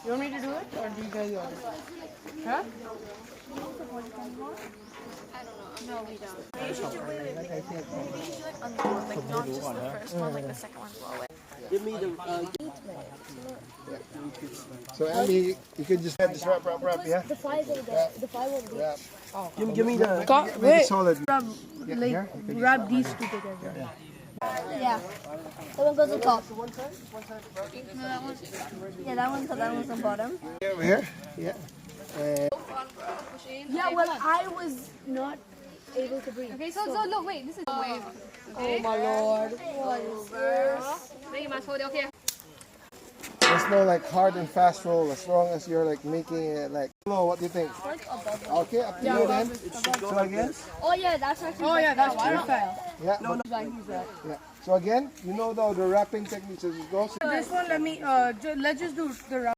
You want me to do it or do you guys want it? Huh? No, we don't. Unload, like not just the first one, like the second one blow it. Give me the. So Andy, you could just have this wrap, yeah? The five over there. The five over there. Wrap. Give me the. Make it Wait, solid. wrap these two together. Yeah. That one goes on top. Yeah, that one's on the bottom. Over here? Yeah. Yeah, well, I was not able to breathe. Okay, so look, wait, this is the wave. Oh my lord. What is this? Then you must hold it, okay. There's no like hard and fast roll as long as you're like making it like slow. What do you think? Okay, up to you then. So again? Oh, yeah, that's actually. Oh yeah, that's perfect. Yeah. Yeah. So again, you know the wrapping technique. So just go. This one, let's just do the wrap.